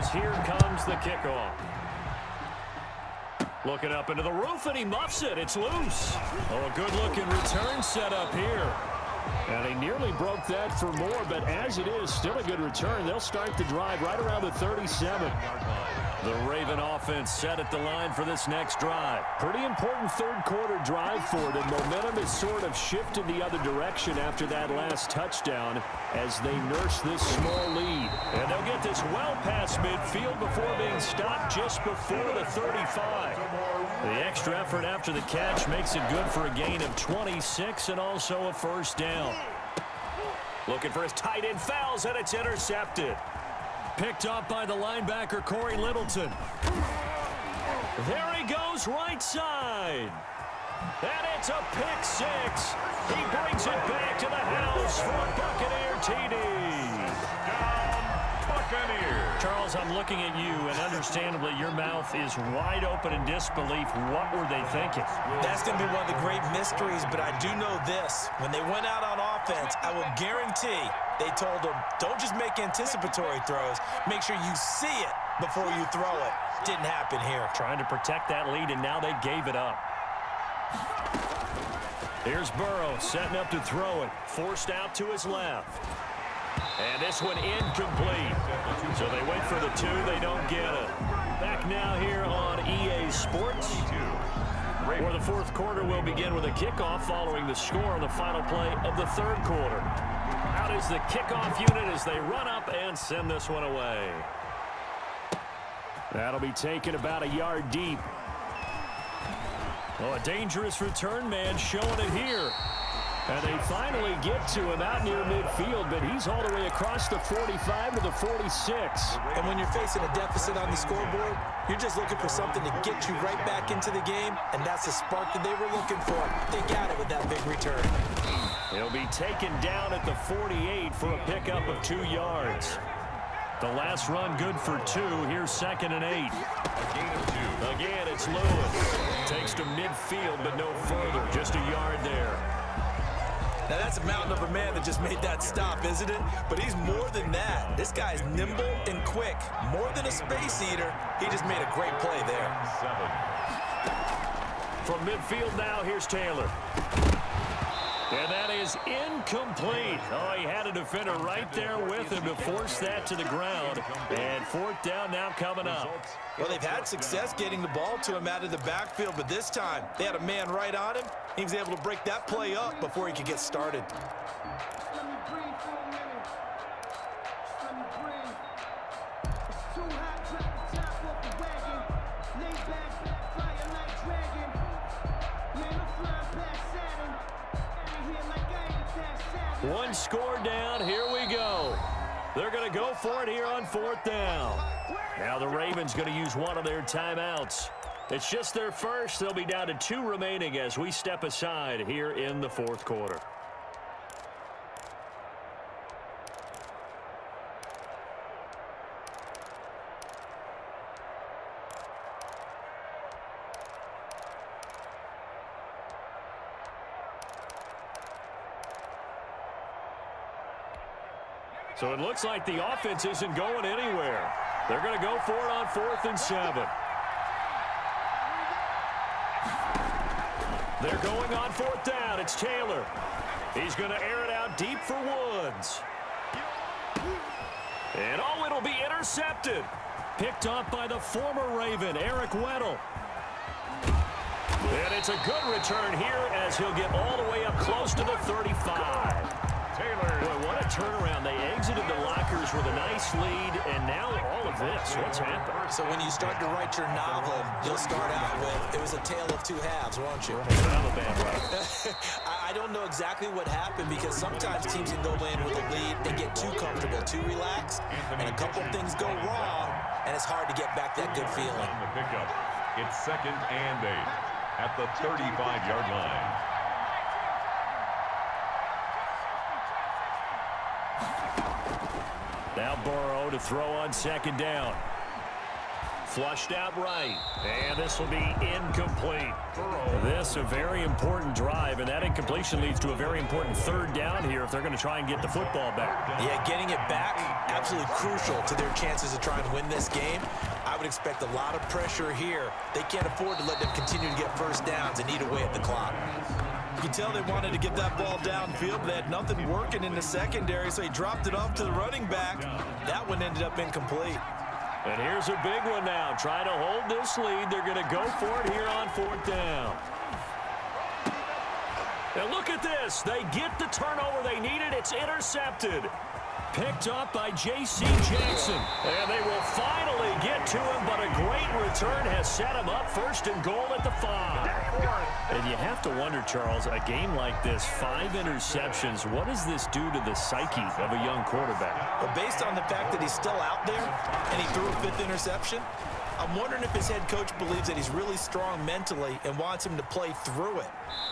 as here comes the kickoff. Looking up into the roof, and he muffs it. It's loose. Oh, a good-looking return set up here. And he nearly broke that for more, but as it is, still a good return. They'll start the drive right around the 37-yard line. The Raven offense set at the line for this next drive. Pretty important third-quarter drive for them. Momentum has sort of shifted the other direction after that last touchdown as they nurse this small lead. And they'll get this well past midfield before being stopped just before the 35. The extra effort after the catch makes it good for a gain of 26 and also a first down. Looking for his tight end, fouls, and it's intercepted. Picked up by the linebacker, Corey Littleton. There he goes, right side. And it's a pick six. He brings it back to the house for a Buccaneer TD. Buccaneer. Charles, I'm looking at you, and understandably, your mouth is wide open in disbelief. What were they thinking? That's going to be one of the great mysteries, but I do know this. When they went out on offense, I will guarantee they told them, don't just make anticipatory throws. Make sure you see it before you throw it. Didn't happen here. Trying to protect that lead, and now they gave it up. Here's Burrow setting up to throw it. Forced out to his left. And this one incomplete. So they wait for the two. They don't get it. Back now here on EA Sports, where the fourth quarter will begin with a kickoff following the score on the final play of the third quarter. Out is the kickoff unit as they run up and send this one away. That'll be taken about a yard deep. Oh, a dangerous return man showing it here. And they finally get to him out near midfield, but he's all the way across the 45 to the 46. And when you're facing a deficit on the scoreboard, you're just looking for something to get you right back into the game, and that's the spark that they were looking for. They got it with that big return. He'll be taken down at the 48 for a pickup of 2 yards. The last run good for 2. Here's 2nd and 8. A gain of 2. Again, it's Lewis. Takes to midfield, but no further. Just a yard there. Now, that's a mountain of a man that just made that stop, isn't it? But he's more than that. This guy's nimble and quick. More than a space eater, he just made a great play there. 7. From midfield now, here's Taylor. And that is incomplete. Oh, he had a defender right there with him to force that to the ground. And 4th down now coming up. Well, they've had success getting the ball to him out of the backfield, but this time they had a man right on him. He was able to break that play up before he could get started. One score down. Here we go. They're going to go for it here on 4th down. Now the Ravens going to use one of their timeouts. It's just their first. They'll be down to 2 remaining as we step aside here in the 4th quarter. So it looks like the offense isn't going anywhere. They're going to go for it on 4th and 7. They're going on 4th down. It's Taylor. He's going to air it out deep for Woods. And oh, it'll be intercepted. Picked up by the former Raven, Eric Weddle. And it's a good return here as he'll get all the way up close to the 35. Taylor. Boy, what a turnaround. They exited the lockers with a nice lead, and now all of this. What's happened? So when you start to write your novel, you'll start out with, it was a tale of 2 halves, won't you? I don't know exactly what happened because sometimes teams can go in with a lead and get too comfortable, too relaxed, and a couple of things go wrong, and it's hard to get back that good feeling. The pickup. It's 2nd and 8 at the 35-yard line. Now Burrow to throw on 2nd down. Flushed out right. And this will be incomplete. This a very important drive, and that incompletion leads to a very important third down here if they're going to try and get the football back. Yeah, getting it back, absolutely crucial to their chances of trying to win this game. I would expect a lot of pressure here. They can't afford to let them continue to get first downs and eat away at the clock. You can tell they wanted to get that ball downfield, but they had nothing working in the secondary, so he dropped it off to the running back. That one ended up incomplete. And here's a big one now. Trying to hold this lead. They're going to go for it here on fourth down. And look at this. They get the turnover they needed. It's intercepted. Picked up by J.C. Jackson. And they will finally get to him, but a great return has set him up first and goal at the 5. And you have to wonder, Charles, a game like this, 5 interceptions, what does this do to the psyche of a young quarterback? Well, based on the fact that he's still out there and he threw a 5th interception, I'm wondering if his head coach believes that he's really strong mentally and wants him to play through it.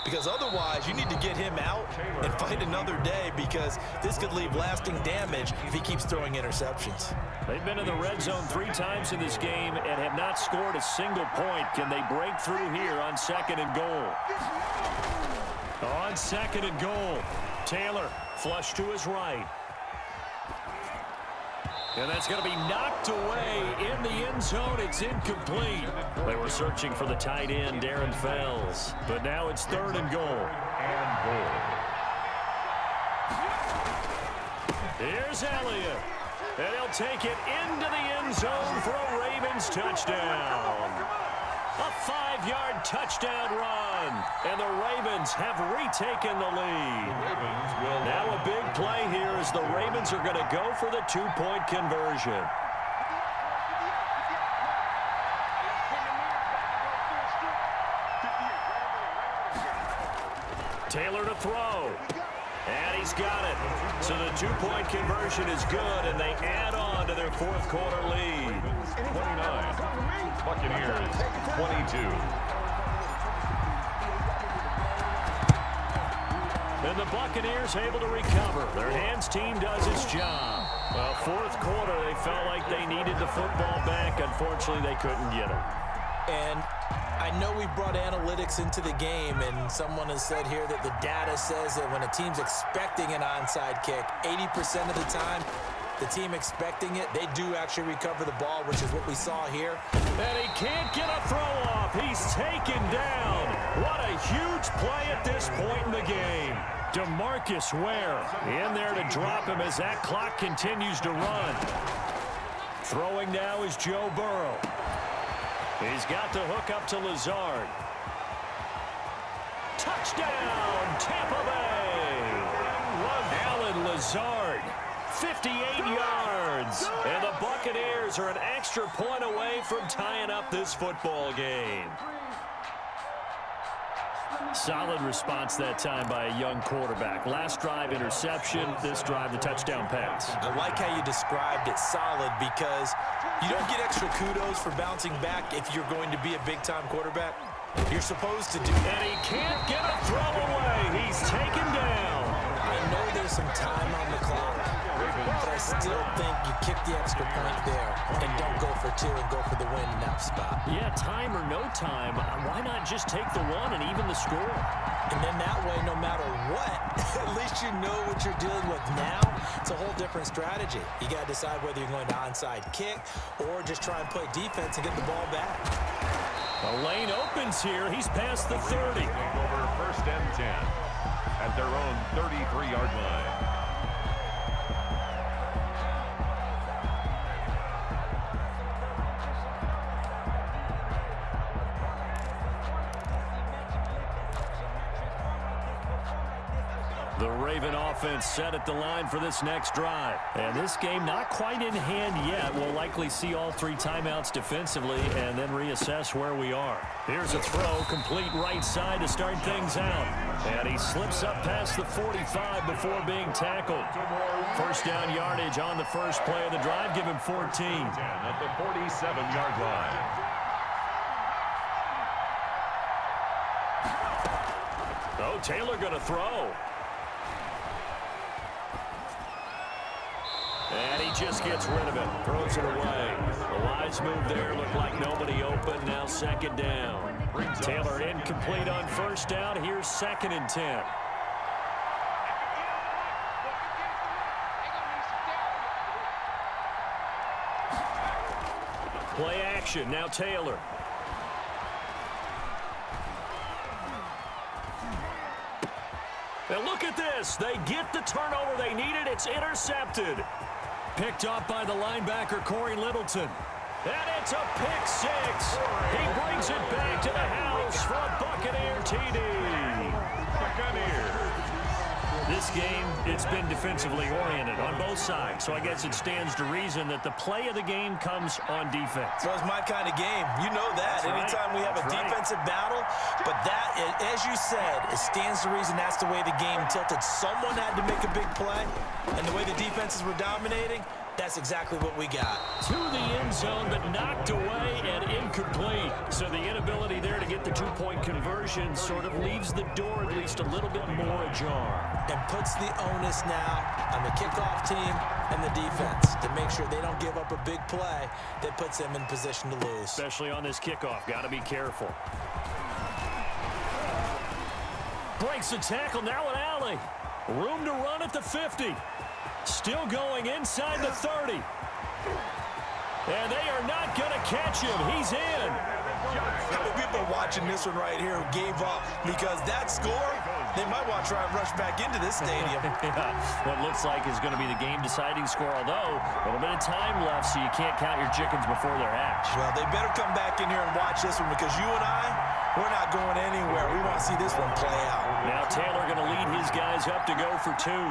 Because otherwise, you need to get him out and fight another day, because this could leave lasting damage if he keeps throwing interceptions. They've been in the red zone 3 times in this game and have not scored a single point. Can they break through here on 2nd and goal? On 2nd and goal, Taylor flush to his right. And that's going to be knocked away in the end zone. It's incomplete. They were searching for the tight end, Darren Fells. But now it's 3rd and goal. Here's Elliott. And he'll take it into the end zone for a Ravens touchdown. A 5-yard touchdown run. And the Ravens have retaken the lead. Now a big play here as the Ravens are going to go for the 2-point conversion. Taylor to throw. And he's got it. So the 2-point conversion is good, and they add on to their 4th quarter lead. 29. Buccaneers, 22. And the Buccaneers able to recover. Their hands team does its job. Well, 4th quarter, they felt like they needed the football back. Unfortunately, they couldn't get it. And I know we brought analytics into the game, and someone has said here that the data says that when a team's expecting an onside kick, 80% of the time, the team expecting it, they do actually recover the ball, which is what we saw here. And he can't get a throw off. He's taken down. What a huge play at this point in the game. DeMarcus Ware in there to drop him as that clock continues to run. Throwing now is Joe Burrow. He's got the hook up to Lazard. Touchdown, Tampa Bay. Alan Lazard, 58 yards. And the Buccaneers are an extra point away from tying up this football game. Solid response that time by a young quarterback. Last drive, interception. This drive, the touchdown pass. I like how you described it, solid, because you don't get extra kudos for bouncing back if you're going to be a big-time quarterback. You're supposed to do that. And he can't get a throw away. He's taken down. I know there's some time on the clock, but I still think you kick the extra point there and don't go for 2 and go for the win in that spot. Yeah, time or no time, why not just take the 1 and even the score? And then that way, no matter what, at least you know what you're dealing with now. It's a whole different strategy. You got to decide whether you're going to onside kick or just try and play defense and get the ball back. The lane opens here. He's past the 30. Over 1st and 10 at their own 33-yard line. The Raven offense set at the line for this next drive. And this game not quite in hand yet. We'll likely see all 3 timeouts defensively and then reassess where we are. Here's a throw, complete right side to start things out. And he slips up past the 45 before being tackled. First down yardage on the first play of the drive. Give him 14. At the 47-yard line. Oh, Taylor going to throw. And he just gets rid of it. Throws it away. A wise move there. Looked like nobody open. Now second down. Taylor incomplete on first down. Here's 2nd and 10. Play action. Now Taylor. And look at this. They get the turnover they needed. It's intercepted. Picked up by the linebacker, Corey Littleton. And it's a pick six. He brings it back to the house for a Buccaneer TD. Buccaneers. This game, it's been defensively oriented on both sides. So I guess it stands to reason that the play of the game comes on defense. So it's my kind of game. You know that. That's Anytime right. we have a defensive battle. But that, as you said, it stands to reason that's the way the game tilted. Someone had to make a big play. And the way the defenses were dominating, that's exactly what we got. To the end zone, but knocked away and incomplete. So the inability there to get the two-point conversion sort of leaves the door at least a little bit more ajar. And puts the onus now on the kickoff team and the defense to make sure they don't give up a big play that puts them in position to lose. Especially on this kickoff. Got to be careful. Breaks the tackle. Now an alley. Room to run at the 50. Still going inside the 30. And they are not going to catch him. He's in. How many people watching this one right here who gave up because that score, they might want to try and rush back into this stadium. Yeah, what looks like is going to be the game-deciding score, although a little bit of time left, so you can't count your chickens before they're hatched. Well, they better come back in here and watch this one because you and I, we're not going anywhere. We want to see this one play out. Now Taylor going to lead his guys up to go for two.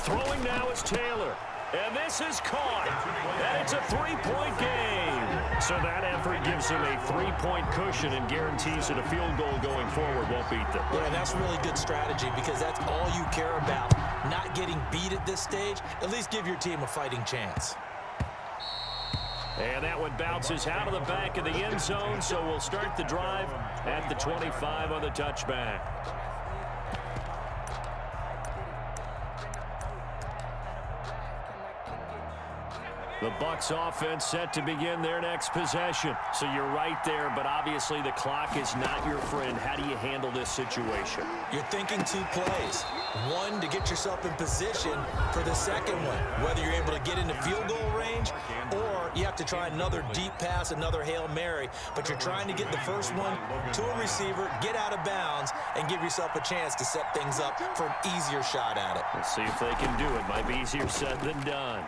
Throwing now is Taylor. And this is caught. And it's a three-point game. So that effort gives him a three-point cushion and guarantees that a field goal going forward won't beat them. Yeah, that's really good strategy because that's all you care about. Not getting beat at this stage. At least give your team a fighting chance. And that one bounces out of the back of the end zone, so we'll start the drive at the 25 on the touchback. The Bucs offense set to begin their next possession. So you're right there, but obviously the clock is not your friend. How do you handle this situation? You're thinking two plays. One, to get yourself in position for the second one. Whether you're able to get into field goal range or you have to try another deep pass, another Hail Mary. But you're trying to get the first one to a receiver, get out of bounds, and give yourself a chance to set things up for an easier shot at it. Let's see if they can do it. Might be easier said than done.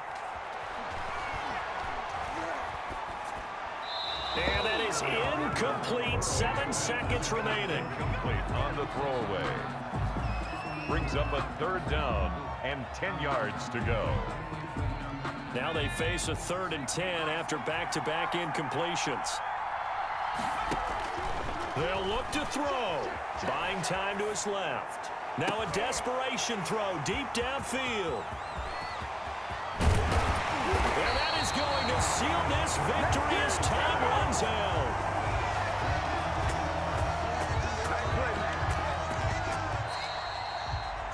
And that is incomplete. 7 seconds remaining. Complete on the throwaway. Brings up a third down and 10 yards to go. Now they face a 3rd and 10 after back-to-back incompletions. They'll look to throw. Buying time to his left. Now a desperation throw deep downfield. And that is going to seal this victory as time runs out.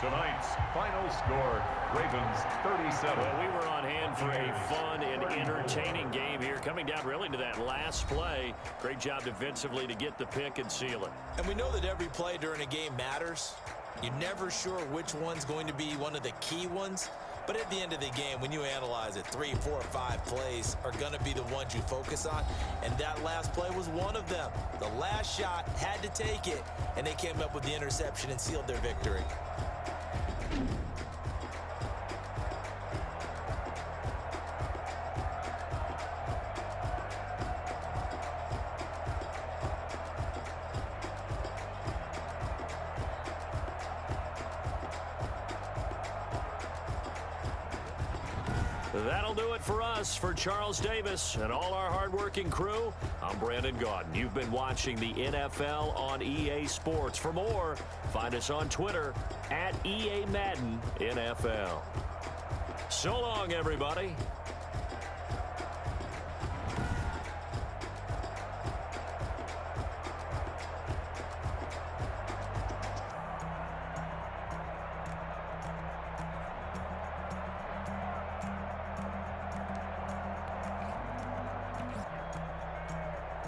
Tonight's final score, Ravens 37. Well, we were on hand for a fun and entertaining game here. Coming down really to that last play. Great job defensively to get the pick and seal it. And we know that every play during a game matters. You're never sure which one's going to be one of the key ones. But at the end of the game, when you analyze it, 3, 4, 5 plays are going to be the ones you focus on. And that last play was one of them. The last shot had to take it, and they came up with the interception and sealed their victory. That'll do it for us. For Charles Davis and all our hardworking crew, I'm Brandon Gaudin. You've been watching the NFL on EA Sports. For more, find us on Twitter @EA Madden NFL. So long, everybody.